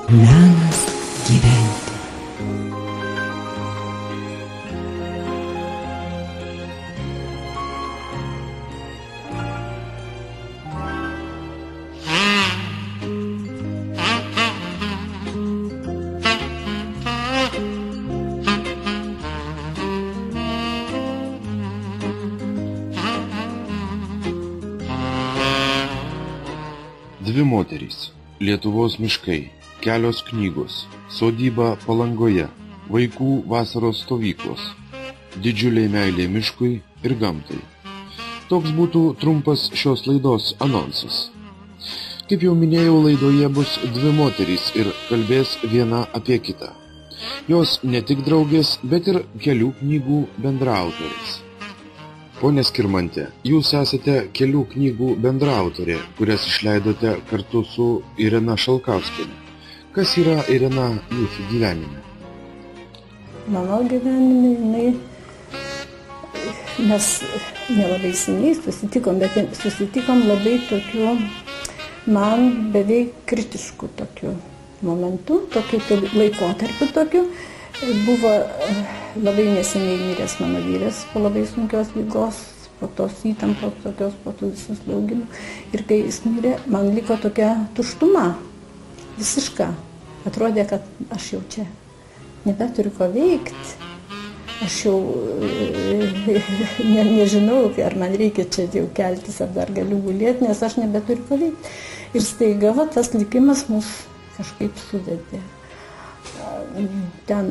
Menas gyventi. Dvi moterys, Lietuvos miškai, kelios knygos, sodyba Palangoje, vaikų vasaros stovyklos, didžiulė meilė miškui ir gamtai. Toks būtų trumpas šios laidos anonsas. Kaip jau minėjau, laidoje bus dvi moterys ir kalbės viena apie kitą. Jos ne tik draugės, bet ir kelių knygų bendraautorės. Pone Skirmante, jūs esate kelių knygų bendraautorė, kurias išleidote kartu su Irena Šalkauskiene. Kas yra Irena jūsų gyvenime? Mano gyvenime, mes nelabai seniai susitikom, bet susitikom labai tokiu, man beveik kritišku tokiu momentu, tokiu laikotarpiu tokiu. Buvo labai neseniai miręs mano vyras po labai sunkios ligos, po tos įtampos, tokios, po tų visų slaugimų. Ir kai jis mirė, man liko tokia tuštuma, visiška. Atrodė, kad aš jau čia nebeturiu ko veikti. Aš jau nežinau, ar man reikia čia jau keltis, ar dar galiu gulėti, nes aš nebeturiu ko veikti. Ir staiga tas likimas mus kažkaip suvedė. Ten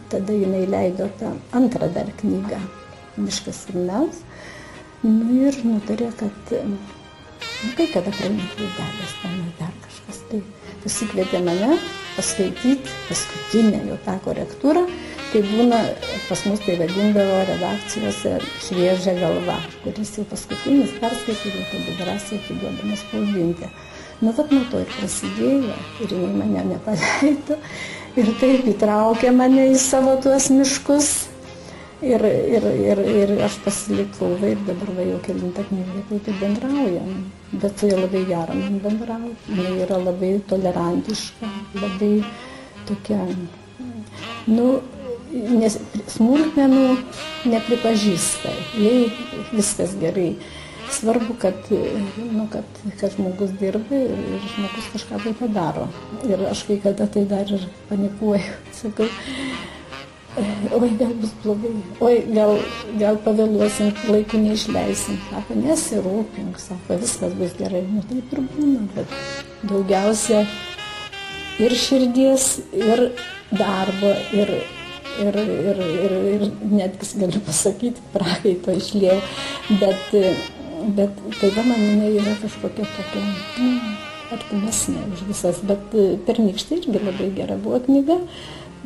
tada jinai leido tą antrą dar knygą, Miškas ir mes. Ir nutarė, kad kai kada praeina klaidelės, ten dar kažkas. Tai pasikvietė mane paskaityti paskutinę jau tą korektūrą. Tai būna, pas mus tai vadindavo redakcijose šviežia galva, kuris jau paskutinis perskaitė, tada drąsiai atiduodamas spausdinti. Nuo to ir prasidėjo, ir jinai mane nepaleido, ir taip įtraukė mane į savo tuos miškus, ir aš pasilikau, ir dabar jau kelintą knygą, tai bendraujam, bet tai labai gera man bendrauti, jinai yra labai tolerantiška, labai tokia, nes smulkmenų nepripažįsta, jai viskas gerai. Svarbu, kad žmogus dirba ir žmogus kažką tai padaro. Ir aš kai kada tai dar ir panikuoju. Sakau, oi, gal bus blogai, oi, gal pavėluosim, laiku neišleisim. Sako, nesirūpink, sako, viskas bus gerai. Taip ir būna, bet daugiausia ir širdies, ir darbo, ir netgi galiu pasakyti, prakaito išliejau. Bet tai va man jinai yra kažkokia tokia artimesnė už visas, bet Pernykštė irgi labai gera buvo knyga.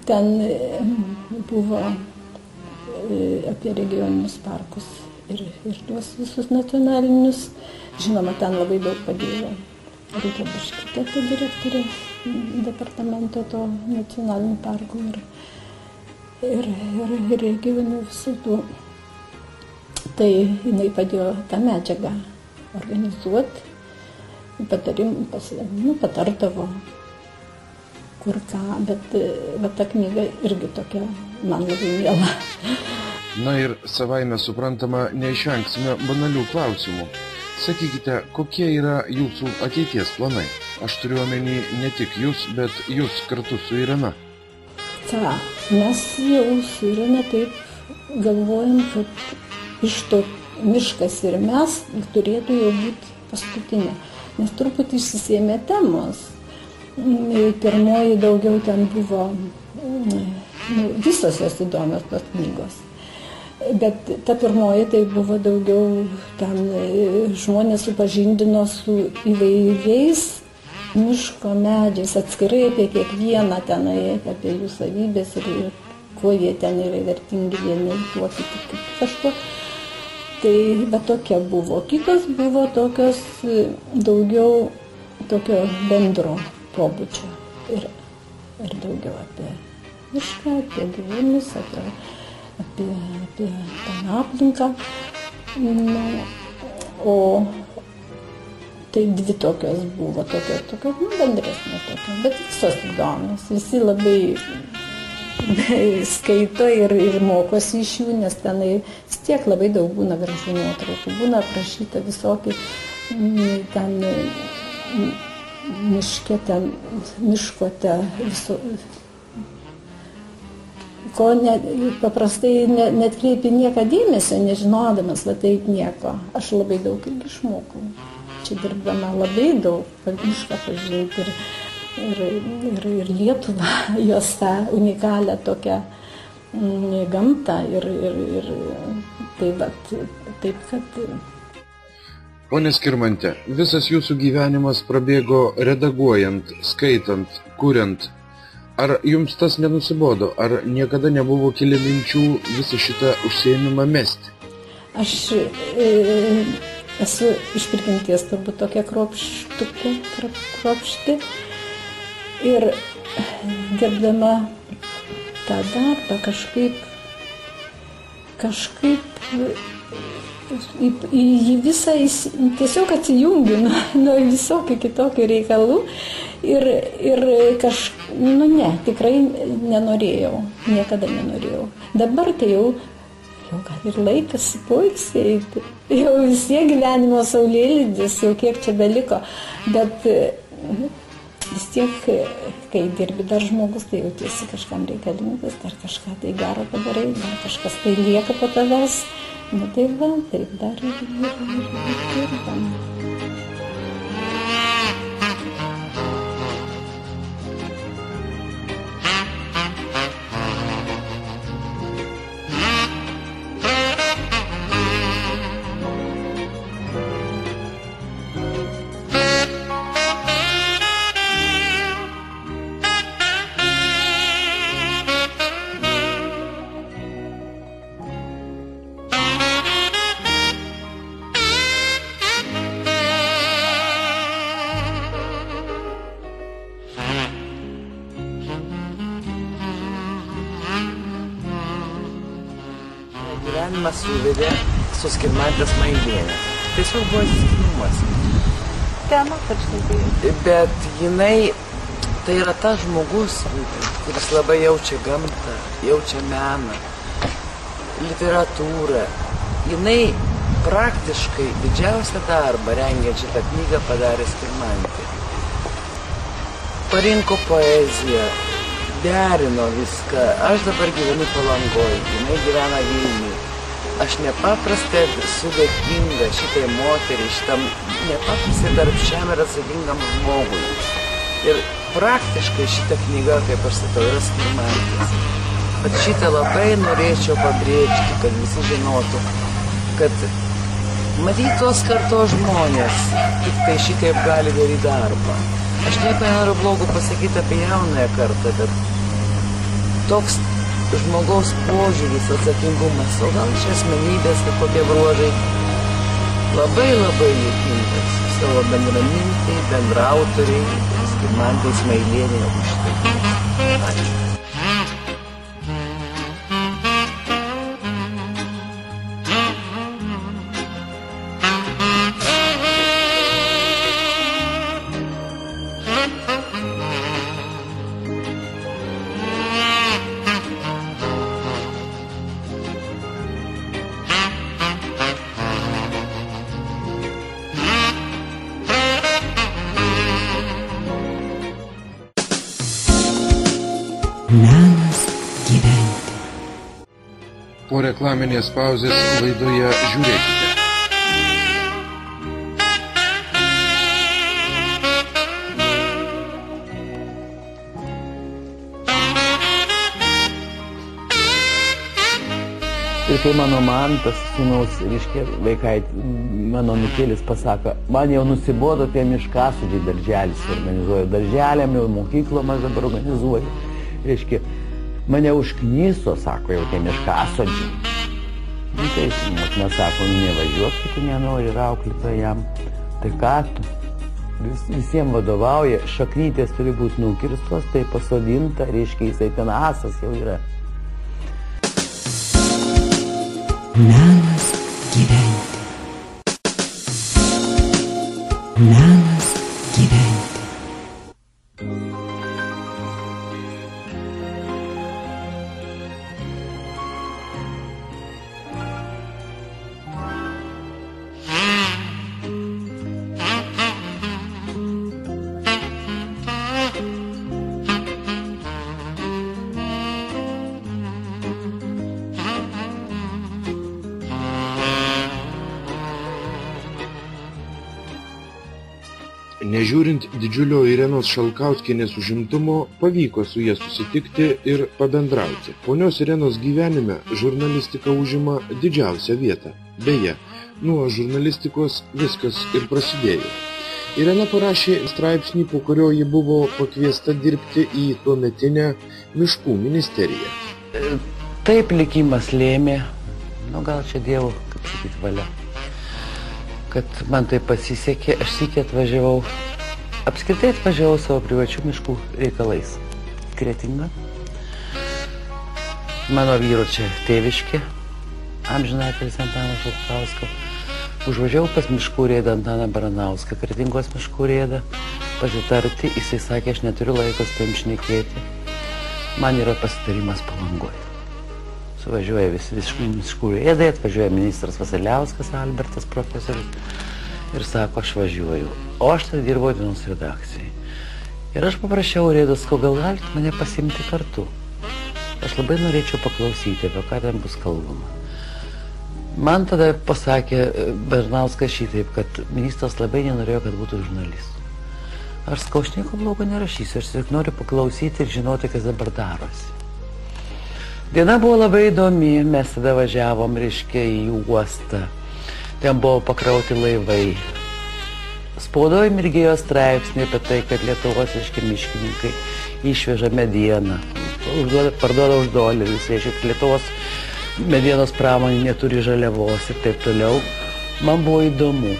Ten buvo apie regioninius parkus ir tuos visus nacionalinius. Žinoma, ten labai daug padėjo Rūta Baškytė, ta direktorė departamento to nacionalinių parkų ir regionų visų tų. Tai jinai padėjo tą medžiagą organizuoti, patardavo, kur ką, bet ta knyga irgi tokia man labai miela. Na ir savaime suprantama, neišvengsime banalių klausimų. Sakykite, kokie yra jūsų ateities planai? Aš turiu omeny ne tik jūs, bet jūs kartu su Irena. Mes jau su Irena taip galvojam, kad iš to Miškas ir mes turėtų jau būti paskutinė, nes truputį išsisėmė temos. Pirmoji daugiau ten buvo, visos jos įdomios tos knygos, bet ta pirmoji tai buvo daugiau, ten žmonės supažindino su įvairiais miško medžiais, atskirai apie kiekvieną tenai, apie jų savybės ir kuo jie ten yra vertingi vieni, tuo kiti kažko. Tai tokia buvo. Kitos buvo tokios daugiau tokio bendro pobūdžio. Ir daugiau apie mišką, apie gyvūnus, apie tą aplinką. O tai dvi tokios buvo, tokios, bendresnės tokios, bet visos įdomios, visi labai skaito ir mokosi iš jų, nes tenai vis tiek labai daug būna gražių nuotraukų, būna aprašyta visokie ten miške, ten miškote, ko paprastai netkreipi nieką dėmesio, nežinodamas, va taip nieko. Aš labai daug irgi išmokau. Čia dirbdama labai daug mišką pažinti ir Lietuvą, jos tą unikalią tokią gamtą ir taip, kad... Pone Skirmante, visas jūsų gyvenimas prabėgo redaguojant, skaitant, kuriant. Ar jums tas nenusibodo? Ar niekada nebuvo kilę minčių visą šitą užsiėmimą mesti? Aš esu iš prigimties turbūt tokia kruopšti ir gerbdama tą darbą kažkaip į jį visą tiesiog atsijungiu nuo visokių kitokių reikalų ir tikrai nenorėjau, niekada nenorėjau. Dabar tai jau gal ir laikas poilsiai, jau vis tiek gyvenimo saulėlydis, jau kiek čia beliko, bet vis tiek, kai dirbi dar žmogus, tai jautiesi kažkam reikalingas, dar kažką tai gero padarai, dar kažkas tai lieka po tavęs. Nu tai va, taip dar ir dirbam. Gyvenimas suvedė su Skirmante Smaigiene. Tiesiog buvo atsitiktinumas. Tema, tarštai. Bet jinai, tai yra tas žmogus, kuris labai jaučia gamtą, jaučia meną, literatūrą. Jinai praktiškai didžiausią darbą rengiant šitą knygą padarė Skirmantė. Parinko poeziją, derino viską. Aš dabar gyvenu Palangoj, jinai gyvena Vilniuje. Aš nepaprastai esu dėkinga šitai moteriai, šitam nepaprastai darbščiam ir atsakingam žmogui. Ir praktiškai šita knyga, kaip aš sakau, yra Skirmantės. Bet šitą labai norėčiau pabrėžti, kad visi žinotų, kad matytos kartos žmonės tik tai šitaip gali daryti darbą. Aš nieko nenoriu blogo pasakyti apie jaunąją kartą, bet toks žmogaus požiūris, atsakingumas, o gal čia asmenybės kokie bruožai, labai dėkingas savo bendramintei, bendraautoriai, Skirmantai Smaigienei už tai. Ačiū. Menas gyventi. Po reklaminės pauzės laidoje žiūrėkite. Ir kai mano Mantas, sūnaus, reiškia, mano Mikėlis pasako, man jau nusibodo apie miškasodį darželis organizuoju. Darželiam jau mokyklom aš dabar organizuoju. Reiškia, mane užknyso, sako, jau tie miškasodžiai. Nu, tai motina sako, nevažiuok, kai tu nenori ir auklėtoja jam. Tai ką tu? Visiems vadovauja, šaknytės turi būti nukirstos, tai pasodinta, reiškia, jisai ten asas jau yra. Menas gyventi. Menas gyventi. Nežiūrint didžiulio Irenos Šalkauskienės užimtumo, pavyko su jie susitikti ir pabendrauti. Ponios Irenos gyvenime žurnalistika užima didžiausią vietą. Beje, nuo žurnalistikos viskas ir prasidėjo. Irena parašė straipsnį, po kurio ji buvo pakviesta dirbti į tuometinę miškų ministeriją. Taip likimas lėmė, gal čia Dievo, kaip sakyti, valia, kad man tai pasisekė, aš sykį atvažiavau, apskritai atvažiavau savo privačių miškų reikalais. Kretinga. Mano vyro čia tėviškė, amžinatilsį Antano Šalkausko. Užvažiavau pas miškų rėdą Antaną Baranauską, Kretingos miškų rėdą, pasitarti, jisai sakė, aš neturiu laiko su tavim šnekėti. Man yra pasitarimas Palangoje. Suvažiuoja visi miškų rėdai, atvažiuoja ministras Vasiliauskas, Albertas profesorius, ir sako, aš važiuoju. O aš tada dirbau dienos redakcijai. Ir aš paprašiau rėdos, gal galite mane pasiimti kartu. Aš labai norėčiau paklausyti, apie ką ten bus kalbama. Man tada pasakė Baranauskas šitaip, kad ministras labai nenorėjo, kad būtų žurnalistų. Aš sakau, aš nieko blogo nerašysiu, aš tik noriu paklausyti ir žinoti, kas dabar darosi. Diena buvo labai įdomi, mes tada važiavom, reiškia, į uostą. Ten buvo pakrauti laivai. Spaudoje mirgėjo straipsniai apie tai, kad Lietuvos, reiškia, miškininkai išveža medieną, parduoda už dolerius, reiškia, kad Lietuvos medienos pramonė neturi žaliavos ir taip toliau. Man buvo įdomu.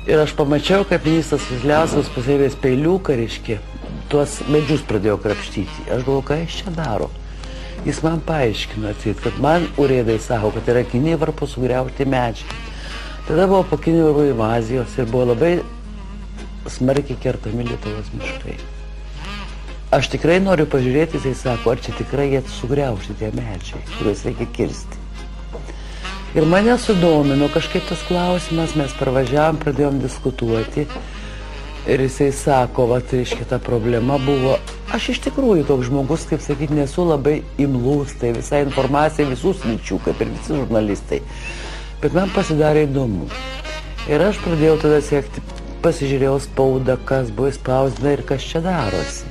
Ir aš pamačiau, kad ministras Vasiliauskas pasėvės peiliuką, reiškia, tuos medžius pradėjo krapštyti. Aš galvoju, ką jis čia daro. Jis man paaiškino, kad man urėdai sako, kad yra Kiniai varpo sugriauti medžiai. Tada buvo po Kinių varpų invazijos ir buvo labai smarkiai kertami Lietuvos miškai. Aš tikrai noriu pažiūrėti, jisai sako, ar čia tikrai jie sugriauti tie medžiai, kuriuos reikia kirsti. Ir mane sudomino kažkaip tas klausimas, mes parvažiavom, pradėjom diskutuoti. Ir jisai sako, reiškia, ta problema buvo, aš iš tikrųjų toks žmogus, kaip sakyti, nesu labai imlus, tai visą informaciją visų sričių, kaip ir visi žurnalistai. Bet man pasidarė įdomu. Ir aš pradėjau tada sekti, pasižiūrėjau spaudą, kas buvo spausdina ir kas čia darosi.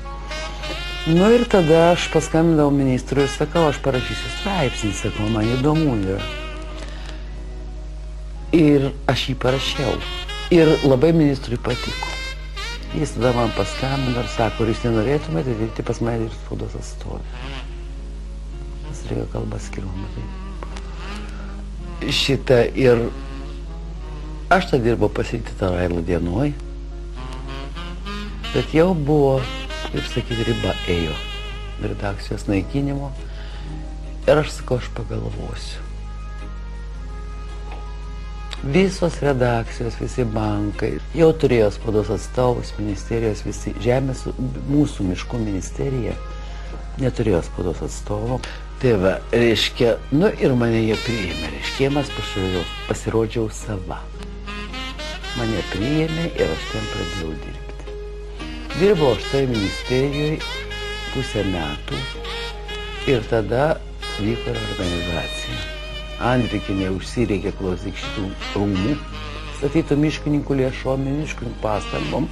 Ir tada aš paskambinau ministrui ir sakau, aš parašysiu straipsnį, sakau, man įdomu yra. Ir aš jį parašiau. Ir labai ministrui patiko. Jis tada man paskambino ir sako, ar jūs nenorėtumėte dirbti pas mane ir spaudos atstovę. Jis reikia kalbą skirumą. Šitą ir aš tą dirbau pasirinkti tą Railo dienoj, bet jau buvo, kaip sakyti, riba ėjo redakcijos naikinimo ir aš sakau, aš pagalvosiu. Visos redakcijos, visi bankai jau turėjo spaudos atstovus, ministerijos, visi žemės, mūsų miškų ministerija neturėjo spaudos atstovų. Tai va, reiškia, ir mane jie priėmė, reiškia, mes pasirodžiau sava. Mane priėmė ir aš ten pradėjau dirbti. Dirbau aš tai ministerijoje pusę metų ir tada vyko organizacija. Andrikinė užsireikė klausyk šitų rūmų, statytų miškininkų lėšom, miškininkų pastangom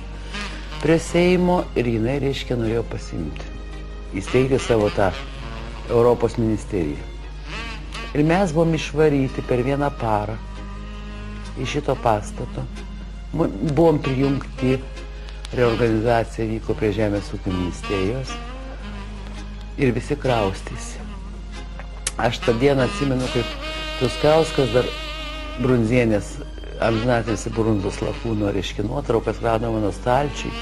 prie Seimo ir jinai, reiškia, norėjo pasimti, įsteigti savo tą Europos ministeriją. Ir mes buvom išvaryti per vieną parą iš šito pastato, buvom prijungti, reorganizacija vyko prie Žemės ūkio ministerijos ir visi kraustėsi. Aš tą dieną atsimenu, kaip Tuskauskas dar Brunzienės, amžinatilsį Brunzos lakūno, reiškia, nuotraukas rado mano stalčiui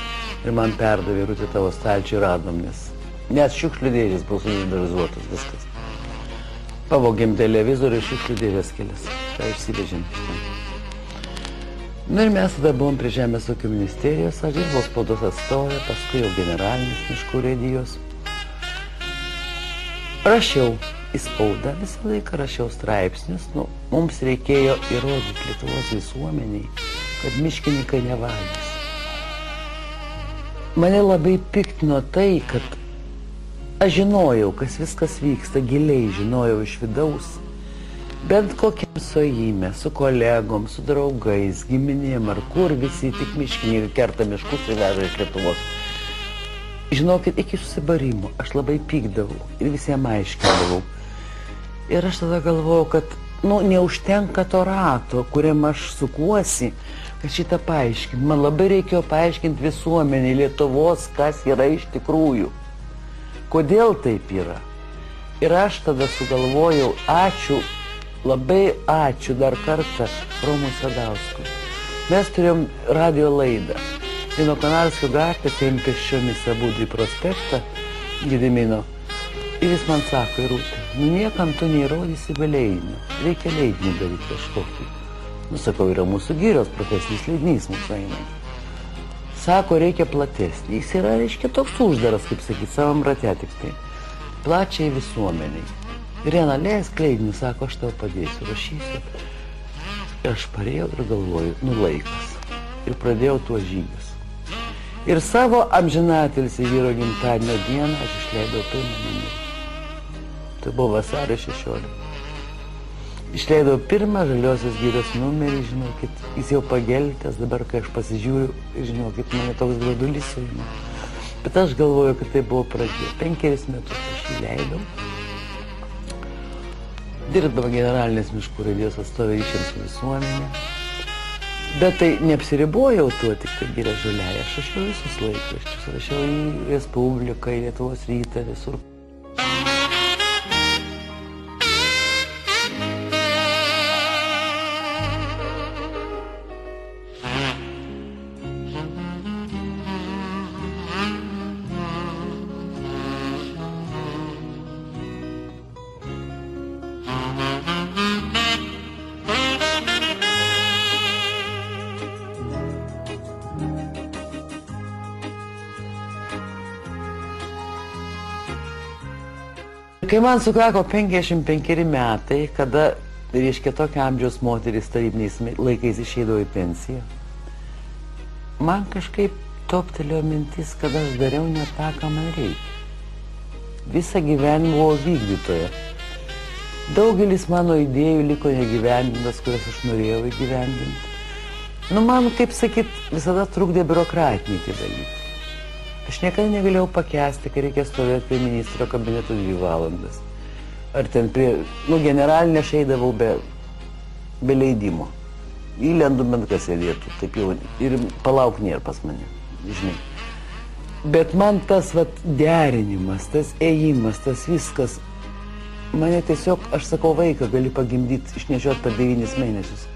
ir man perdavė, Rūti, tavo stalčiui radom, nes šiukšlių dėžės buvo solidarizuotos, viskas. Pavogėm televizorių ir šiukšlių dėžės kelias, ką išsivežėm. Nu ir mes tada buvom prie Žemės ūkio ministerijos, aš dirbau spaudos atstovė, paskui jau generalinis miškų urėdijos. Rašiau į spaudą, visą laiką rašiau straipsnius, mums reikėjo įrodyti Lietuvos visuomeniai, kad miškininkai nevagis. Mane labai piktino tai, kad aš žinojau, kas viskas vyksta, giliai žinojau iš vidaus. Bent kokiam suėjime, su kolegom, su draugais, giminėm ar kur visi tik miškininkai kerta miškus ir veža iš Lietuvos. Žinokit, iki susibarimo aš labai pykdavau ir visiems aiškindavau. Ir aš tada galvojau, kad neužtenka to rato, kuriam aš sukuosi, kad šitą paaiškinti. Man labai reikėjo paaiškinti visuomenį Lietuvos, kas yra iš tikrųjų. Kodėl taip yra? Ir aš tada sugalvojau, labai ačiū dar kartą Romui Sadauskui. Mes turėjom radio laidą. Ir nuo Konarskio gatvės ėjom pėsčiomis abudu į prospektą Gedimino. Ir jis man sako, Irutė, niekam tu neįrodysi be leidinio. Reikia leidinį daryti kažkokį. Sakau, yra mūsų girios profesinis leidinys mūsų eina. Sako, reikia platesnį. Jis yra, reiškia, toks uždaras, kaip sakyti, savam rate tik tai. Plačiai visuomeniai. Irena, leisk leidinį, sako, aš tau padėsiu, rašysiu. Ir aš parėjau ir galvoju, laikas. Ir pradėjau tuos žygius. Ir savo amžinatilsį vyro gimtadienio dieną aš išleidau pirmą numerį. Tai buvo vasario 16. Išleidau pirmą Žaliosios girios numerį, žinokit, jis jau pageltęs, dabar kai aš pasižiūriu, žinokit, mane toks graudulys suima. Bet aš galvoju, kad tai buvo pradžia. 5 metus aš jį leidau. Dirbdama generalinės miškų urėdijos atstovė ryšiams su visuomenė. Bet tai neapsiribojau tuo, tik tai Giria Žaliąja. Aš rašiau visus laikraščius, rašiau į Respubliką, į Lietuvos rytą, visur. Kai man sukako 55 metai, kada, reiškia, tokio amžiaus moteris tarybiniais laikais išeidavo į pensiją, man kažkaip toptelėjo mintis, kad aš dariau ne tą, ką man reikia. Visą gyvenimą buvau vykdytoja. Daugelis mano idėjų liko negyvendintas, kurias aš norėjau įgyvendinti. Man, kaip sakyt, visada trukdė biurokratiniai tie dalykai. Aš niekada negalėjau pakęsti, kai reikia stovėti prie ministro kabineto 2 valandas. Ar ten prie, generalinę aš eidavau be leidimo. Įlendu bent kas sėdėtų, taip jau, ir palauk nėra pas mane, žinai. Bet man tas derinimas, tas ėjimas, tas viskas, mane tiesiog, aš sakau, vaiką gali pagimdyti, išnešiot per 9 mėnesius.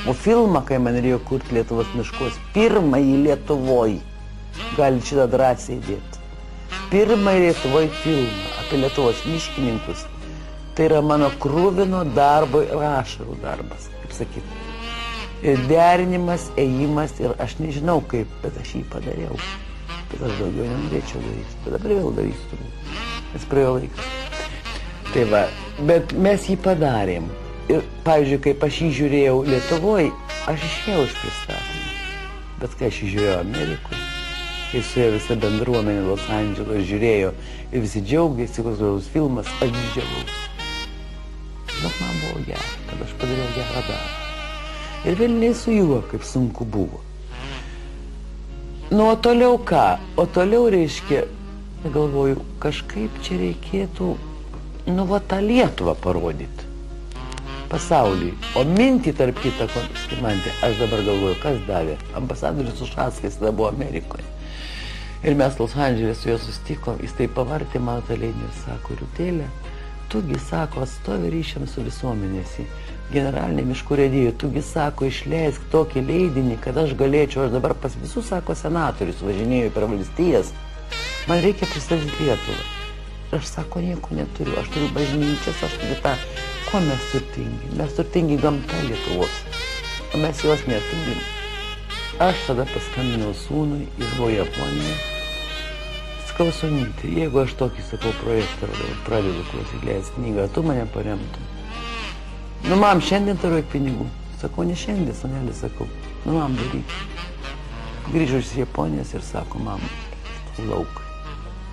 O filmą, kai man reikėjo kurti Lietuvos miškos, pirmąjį Lietuvoj, gali šitą drąsiai dėti. Pirmąjį Lietuvoj filmą apie Lietuvos miškininkus, tai yra mano krūvino darbo ir ašarų darbas, kaip sakyti. Ir derinimas, ėjimas, ir aš nežinau kaip, bet aš jį padariau. Bet aš daugiau nenorėčiau daryti, bet dabar vėl darysiu turbūt, nes praėjo laikas. Tai va, bet mes jį padarėm. Ir, pavyzdžiui, kaip aš jį žiūrėjau Lietuvoj, aš išėjau iš pristatymą. Bet kai aš jį žiūrėjau Amerikoje, kai suėjo visa bendruomenė Los Andželos, žiūrėjo ir visi džiaugiasi, koks gražus filmas, aš didžiavausi. Žinok, man buvo gera, kad aš padariau gerą darbą. Ir velniai su juo, kaip sunku buvo. O toliau ką? O toliau reiškia, galvoju, kažkaip čia reikėtų, tą Lietuvą parodyti pasauliui. O mintį tarp kitą, Skirmantė, aš dabar galvoju, kas davė. Ambasadorius Ušackas tada buvo Amerikoje. Ir mes Los Andželė su juo susitikom, jis tai pavartė mano tą leidinį ir sako, Riutėlė, tugi, sako, atstovė ryšiams su visuomenėsi, generalinė miškų urėdija, tugi, sako, išleisk tokį leidinį, kad aš galėčiau, aš dabar pas visus, sako, senatorius važinėjau per valstijas, man reikia pristatyti Lietuvą. Ir aš, sako, nieko neturiu, aš turiu bažnyčias, aš turiu tą, ko mes turtingi? Mes turtingi gamta Lietuvos, o mes jos neturim. Aš tada paskambinau sūnui, jis buvo Japonijoje. Sakau, Sonyti, jeigu aš tokį, sakau, projektą pradedu klausyt leist knygą, tu mane paremtum. Nu, mam, šiandien turiu pinigų. Sakau, ne šiandien, sonelis, sakau. Nu, mam, daryk. Grįžau iš Japonijos ir sako, mam, lauk.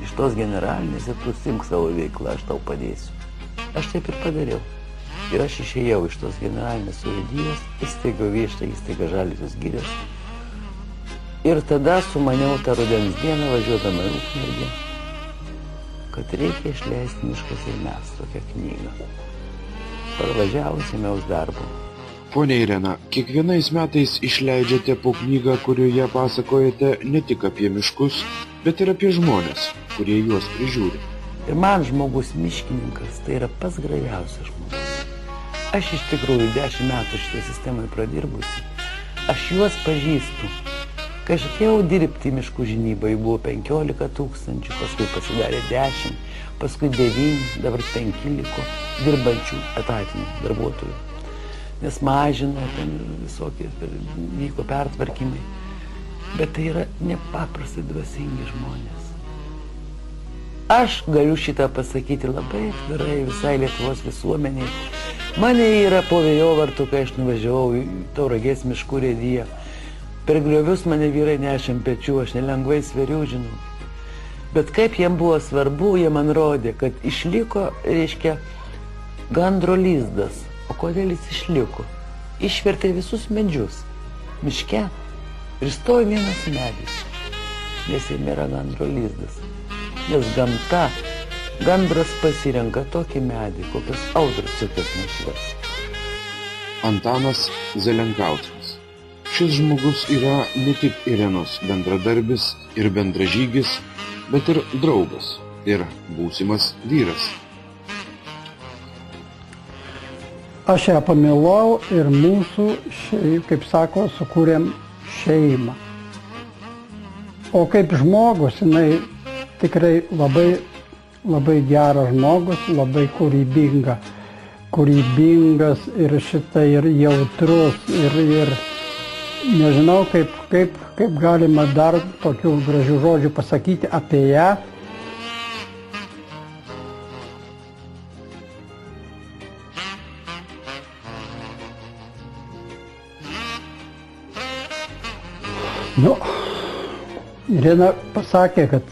Iš tos generalinės ir tu simk savo veiklą, aš tau padėsiu. Aš taip ir padariau. Ir aš išėjau iš tos generalinės urėdijos, įsteigiau viešą įstaigą Žaliosios girios. Ir tada sumaniau tą rudens dieną, važiuodama į Ukmergę, kad reikia išleisti Miškas ir mes tokią knygą. Parvažiavus ėmiaus darbo. Ponia Irena, kiekvienais metais išleidžiate po knygą, kurioje pasakojate ne tik apie miškus, bet ir apie žmones, kurie juos prižiūri. Ir man žmogus miškininkas tai yra pats gražiausias žmogus. Aš iš tikrųjų 10 metų šitą sistemą pradirbusi. Aš juos pažįstu. Kai aš atėjau dirbti į miškų žinybą, jų buvo 15 000, paskui pasidarė 10, paskui 9, dabar 5 liko dirbančių etatinių darbuotojų. Nes mažino, ten visokie vyko pertvarkymai. Bet tai yra nepaprastai dvasingi žmonės. Aš galiu šitą pasakyti labai atvirai visai Lietuvos visuomeniai. Mane yra po Vėjovartų, kai aš nuvažiavau į Tauragės miškų urėdiją. Per griovius mane vyrai nešė ant pečių, aš nelengvai sveriu, žinau. Bet kaip jiem buvo svarbu, jie man rodė, kad išliko, reiškia, gandro lizdas. O kodėl jis išliko? Išvertė visus medžius miške ir stovi vienas medis, nes jame yra gandro lizdas. Nes gamta, gandras pasirenka tokį medį, kokios audros jokios nešvers. Antanas Zelenkauskas. Šis žmogus yra ne tik Irenos bendradarbis ir bendražygis, bet ir draugas ir būsimas vyras. Aš ją pamilau ir mūsų, kaip sako, sukūrėm šeimą. O kaip žmogus, jinai tikrai labai, labai geras žmogus, labai kūrybingas ir šitai ir jautrus ir nežinau, kaip galima dar tokių gražių žodžių pasakyti apie ją. Nu, Irena pasakė, kad,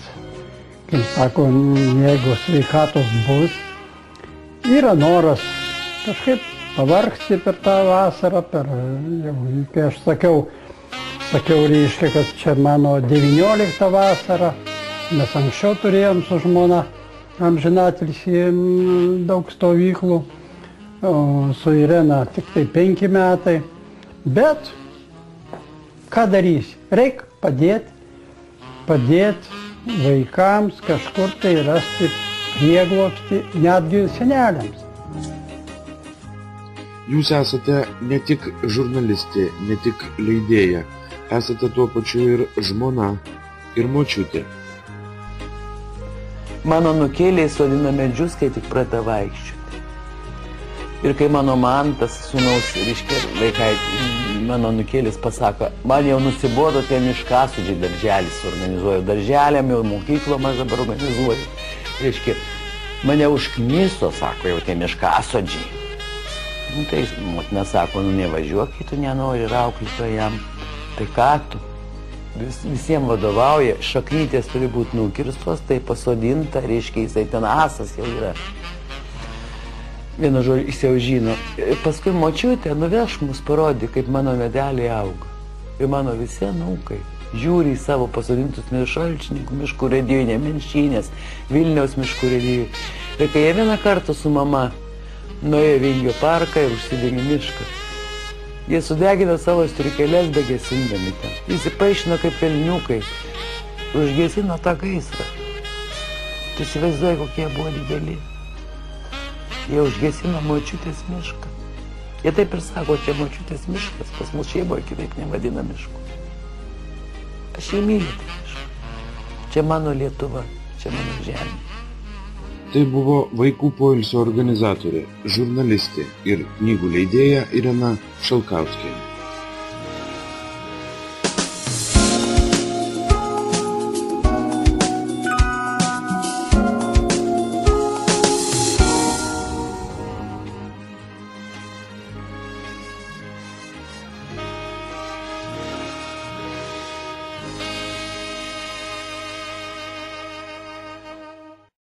kaip sako, jeigu sveikatos bus, yra noras kažkaip pavargsti per tą vasarą, kai aš sakiau, reiškia, kad čia mano 19 vasara, mes anksčiau turėjom su žmona amžinatilsį daug stovyklų, su Irena tik tai 5 metai, bet ką darysi? Reikia padėti vaikams kažkur tai rasti prieglobstį, netgi seneliams. Jūs esate ne tik žurnalistė, ne tik leidėja, esate tuo pačiu ir žmona, ir močiutė. Mano nukėliai sodina medžius, kai tik pradeda vaikščioti. Ir kai mano Mantas, sūnaus, reiškia, vaikai, mano nukėlis pasako, man jau nusibodo tie miškasodžiai darželis organizuoju. Darželiam jau mokyklom aš dabar organizuoju. Reiškia, mane užkniso, sako, jau tie miškasodžiai. Nu, tai motina sako, nu nevažiuok, kai tu nenori auklėtojam. Tai ką tu? Visiems vadovauja, šaknytės turi būti nukirstos, tai pasodinta, reiškia, jisai ten asas jau yra. Vienu žodžiu, jis jau žino. Paskui močiutė nuveš mus parodė, kaip mano medeliai auga. Ir mano visi anūkai žiūri į savo pasodintus Šalčininkų miškų urėdijų, ne Menšinės, Vilniaus miškų urėdijų. Ir kai jie vieną kartą su mama nuėjo Vingio parką ir užsidegė mišką, jie sudegino savo striukeles begesindami ten. Įsipaišino kaip velniukai, užgesino tą gaisrą. Tu įsivaizduoji, kokie buvo dideli. Jie užgesino močiutės mišką. Jie taip ir sako, čia močiutės miškas, pas mus šeimoje kitaip nevadina mišku. Aš jį myliu tą mišką. Čia mano Lietuva, čia mano žemė. Tai buvo vaikų poilsio organizatorė, žurnalistė ir knygų leidėja Irena Šalkauskienė.